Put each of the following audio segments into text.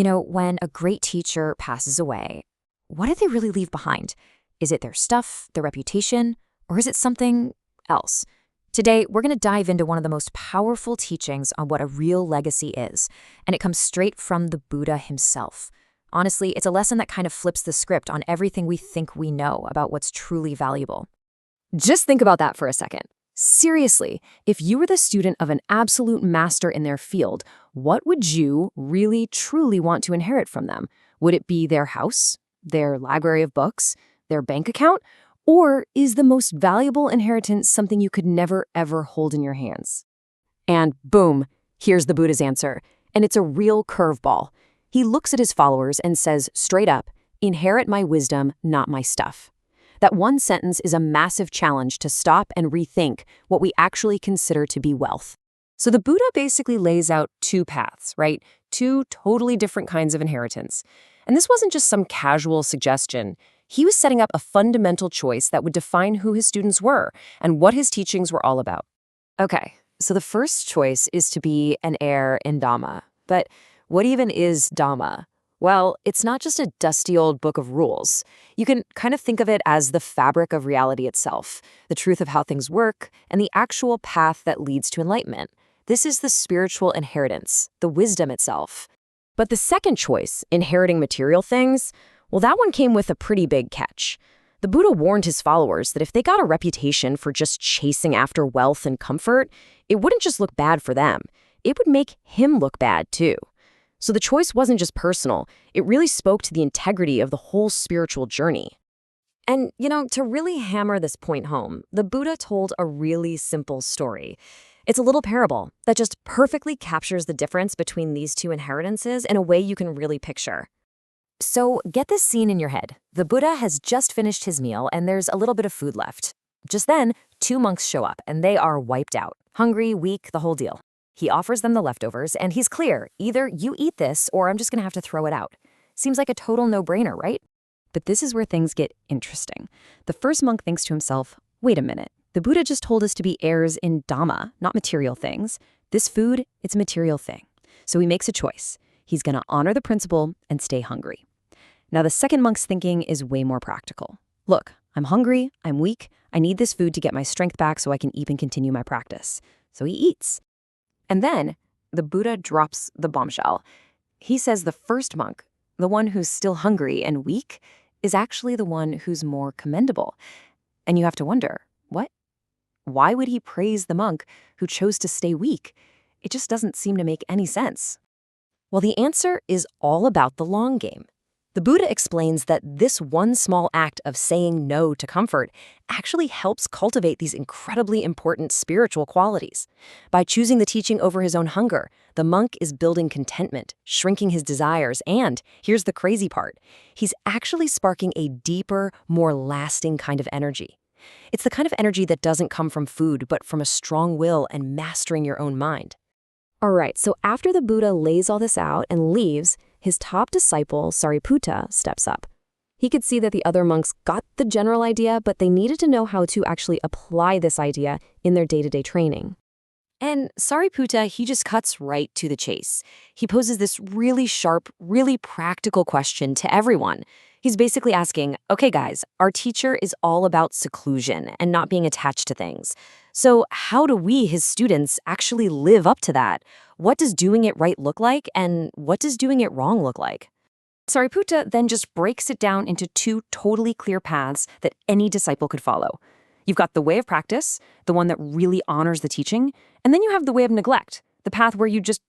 When a great teacher passes away, what do they really leave behind? Is it their stuff, their reputation, or is it something else? Today, we're going to dive into one of the most powerful teachings on what a real legacy is, and it comes straight from the Buddha himself. Honestly, it's a lesson that kind of flips the script on everything we think we know about what's truly valuable. Just think about that for a second. Seriously, if you were the student of an absolute master in their field, what would you really, truly want to inherit from them? Would it be their house, their library of books, their bank account? Or is the most valuable inheritance something you could never, ever hold in your hands? And boom, here's the Buddha's answer. And it's a real curveball. He looks at his followers and says straight up, "Inherit my wisdom, not my stuff." That one sentence is a massive challenge to stop and rethink what we actually consider to be wealth. So the Buddha basically lays out two paths, right? Two totally different kinds of inheritance. And this wasn't just some casual suggestion. He was setting up a fundamental choice that would define who his students were and what his teachings were all about. Okay, so the first choice is to be an heir in Dhamma. But what even is Dhamma? Well, it's not just a dusty old book of rules. You can kind of think of it as the fabric of reality itself, the truth of how things work, and the actual path that leads to enlightenment. This is the spiritual inheritance, the wisdom itself. But the second choice, inheriting material things, well, that one came with a pretty big catch. The Buddha warned his followers that if they got a reputation for just chasing after wealth and comfort, it wouldn't just look bad for them. It would make him look bad, too. So the choice wasn't just personal, it really spoke to the integrity of the whole spiritual journey. And, to really hammer this point home, the Buddha told a really simple story. It's a little parable that just perfectly captures the difference between these two inheritances in a way you can really picture. So get this scene in your head. The Buddha has just finished his meal and there's a little bit of food left. Just then, two monks show up and they are wiped out, hungry, weak, the whole deal. He offers them the leftovers, and he's clear, either you eat this or I'm just going to have to throw it out. Seems like a total no-brainer, right? But this is where things get interesting. The first monk thinks to himself, wait a minute, the Buddha just told us to be heirs in Dhamma, not material things. This food, it's a material thing. So he makes a choice. He's going to honor the principle and stay hungry. Now the second monk's thinking is way more practical. Look, I'm hungry, I'm weak, I need this food to get my strength back so I can even continue my practice. So he eats. And then the Buddha drops the bombshell. He says the first monk, the one who's still hungry and weak, is actually the one who's more commendable. And you have to wonder, what? Why would he praise the monk who chose to stay weak? It just doesn't seem to make any sense. Well, the answer is all about the long game. The Buddha explains that this one small act of saying no to comfort actually helps cultivate these incredibly important spiritual qualities. By choosing the teaching over his own hunger, the monk is building contentment, shrinking his desires, and, here's the crazy part, he's actually sparking a deeper, more lasting kind of energy. It's the kind of energy that doesn't come from food, but from a strong will and mastering your own mind. All right, so after the Buddha lays all this out and leaves, his top disciple, Sariputta, steps up. He could see that the other monks got the general idea, but they needed to know how to actually apply this idea in their day-to-day training. And Sariputta, he just cuts right to the chase. He poses this really sharp, really practical question to everyone. He's basically asking, okay guys, our teacher is all about seclusion and not being attached to things. So how do we, his students, actually live up to that? What does doing it right look like, and what does doing it wrong look like? Sariputta then just breaks it down into two totally clear paths that any disciple could follow. You've got the way of practice, the one that really honors the teaching, and then you have the way of neglect, the path where you just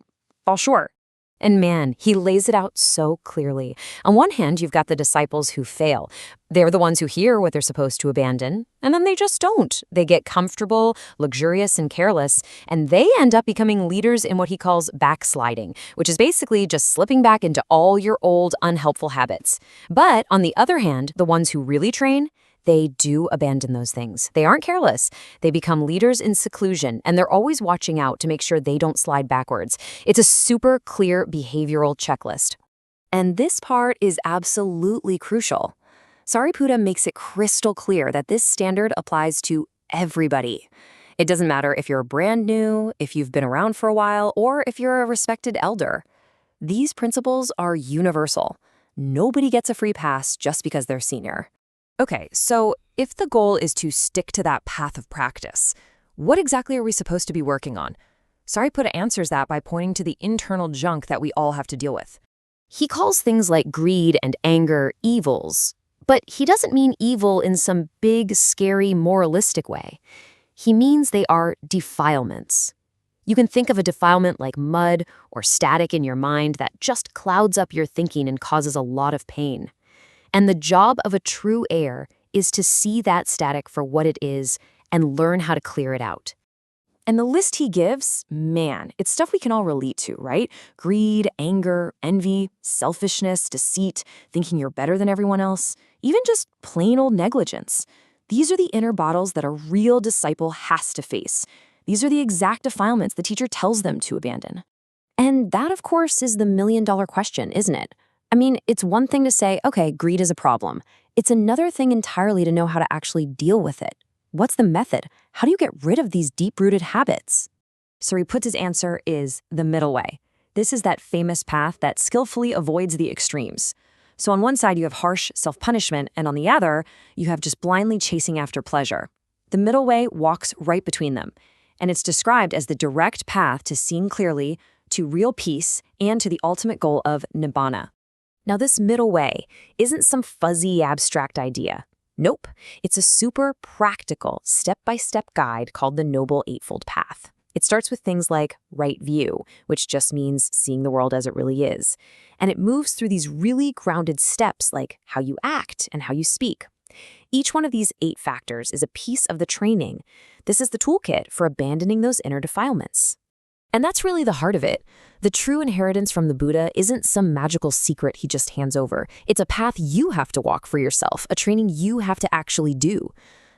fall short. And man, he lays it out so clearly. On one hand, you've got the disciples who fail. They're the ones who hear what they're supposed to abandon, and then they just don't. They get comfortable, luxurious, and careless, and they end up becoming leaders in what he calls backsliding, which is basically just slipping back into all your old, unhelpful habits. But on the other hand, the ones who really train, they do abandon those things. They aren't careless. They become leaders in seclusion, and they're always watching out to make sure they don't slide backwards. It's a super clear behavioral checklist. And this part is absolutely crucial. Sariputta makes it crystal clear that this standard applies to everybody. It doesn't matter if you're brand new, if you've been around for a while, or if you're a respected elder. These principles are universal. Nobody gets a free pass just because they're senior. Okay, so if the goal is to stick to that path of practice, what exactly are we supposed to be working on? Sariputta answers that by pointing to the internal junk that we all have to deal with. He calls things like greed and anger evils, but he doesn't mean evil in some big, scary, moralistic way. He means they are defilements. You can think of a defilement like mud or static in your mind that just clouds up your thinking and causes a lot of pain. And the job of a true heir is to see that static for what it is and learn how to clear it out. And the list he gives, man, it's stuff we can all relate to, right? Greed, anger, envy, selfishness, deceit, thinking you're better than everyone else, even just plain old negligence. These are the inner battles that a real disciple has to face. These are the exact defilements the teacher tells them to abandon. And that, of course, is the million-dollar question, isn't it? I mean, it's one thing to say, okay, greed is a problem. It's another thing entirely to know how to actually deal with it. What's the method? How do you get rid of these deep-rooted habits? Sariputta's answer is the middle way. This is that famous path that skillfully avoids the extremes. So on one side, you have harsh self-punishment, and on the other, you have just blindly chasing after pleasure. The middle way walks right between them, and it's described as the direct path to seeing clearly, to real peace, and to the ultimate goal of nibbana. Now, this middle way isn't some fuzzy, abstract idea. Nope, it's a super practical, step-by-step guide called the Noble Eightfold Path. It starts with things like right view, which just means seeing the world as it really is. And it moves through these really grounded steps like how you act and how you speak. Each one of these 8 factors is a piece of the training. This is the toolkit for abandoning those inner defilements. And that's really the heart of it. The true inheritance from the Buddha isn't some magical secret he just hands over. It's a path you have to walk for yourself, a training you have to actually do.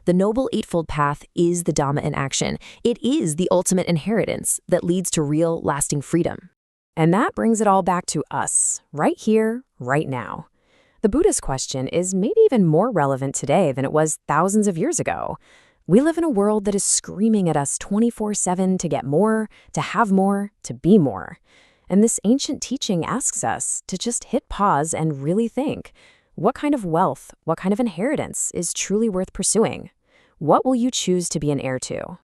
The Noble Eightfold Path is the Dhamma in action. It is the ultimate inheritance that leads to real, lasting freedom. And that brings it all back to us, right here, right now. The Buddhist question is maybe even more relevant today than it was thousands of years ago. We live in a world that is screaming at us 24/7 to get more, to have more, to be more. And this ancient teaching asks us to just hit pause and really think, what kind of wealth, what kind of inheritance is truly worth pursuing? What will you choose to be an heir to?